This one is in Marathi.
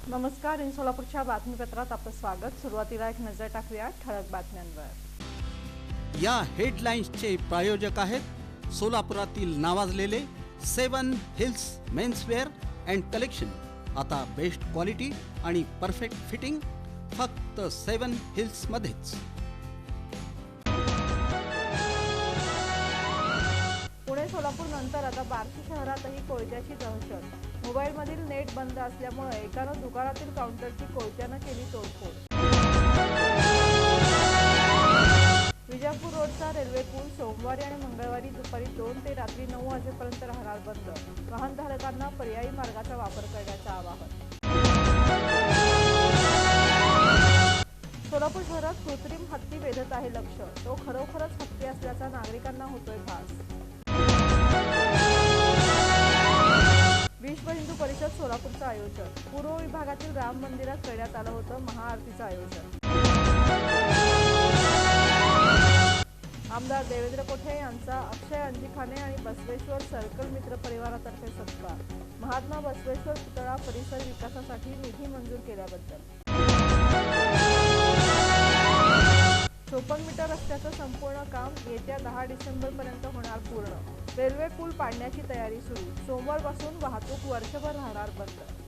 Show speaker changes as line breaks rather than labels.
नमस्कार. इन सोलापूरच्या बातमीपत्रात आपलं स्वागत. सुरुवातीला एक नजर टाकूया ठळक बातम्यांवर.
या हेडलाईन्सचे प्रायोजक आहेत सोलापुरातील नावाजलेले 7 हिल्स मेन्सवेअर अँड कलेक्शन. आता बेस्ट क्वालिटी आणि परफेक्ट फिटिंग फक्त 7 हिल्स मध्येच.
पुणे सोलापूर नंतर आता बार्शी शहरातही कोयत्याची दहशत. मोबाईलमधील नेट बंद असल्यामुळे एकानं दुकानातील काउंटरची कोयत्यानं केली तोडफोड. विजापूर रोडचा रेल्वे पूल सोमवारी आणि मंगळवारी दुपारी 2 ते रात्री 9 वाजेपर्यंत राहणार बंद. वाहनधारकांना पर्यायी मार्गाचा वापर करण्याचं आवाहन. सोलापूर शहरात कृत्रिम हत्ती वेधत आहे लक्ष. तो खरोखरच हत्ती असल्याचा नागरिकांना होतोय भास. विश्व हिंदू परिषद सोलापूरचं आयोजन. पूर्व विभागातील राम मंदिरात करण्यात आलं होतं महाआरतीचं आयोजन. आमदार देवेंद्र कोठे यांचा अक्षय अंजिखाने आणि बसवेश्वर सर्कल मित्र परिवारातर्फे सत्कार. महात्मा बसवेश्वर पुतळा परिसर विकासासाठी निधी मंजूर केल्याबद्दल. 54 मीटर रस्त्याचं संपूर्ण काम येत्या 10 डिसेंबरपर्यंत होणार पूर्ण. रेल्वे पूल पाडण्याची तयारी सुरू. सोमवारपासून वाहतूक वर्षभर राहणार बंद.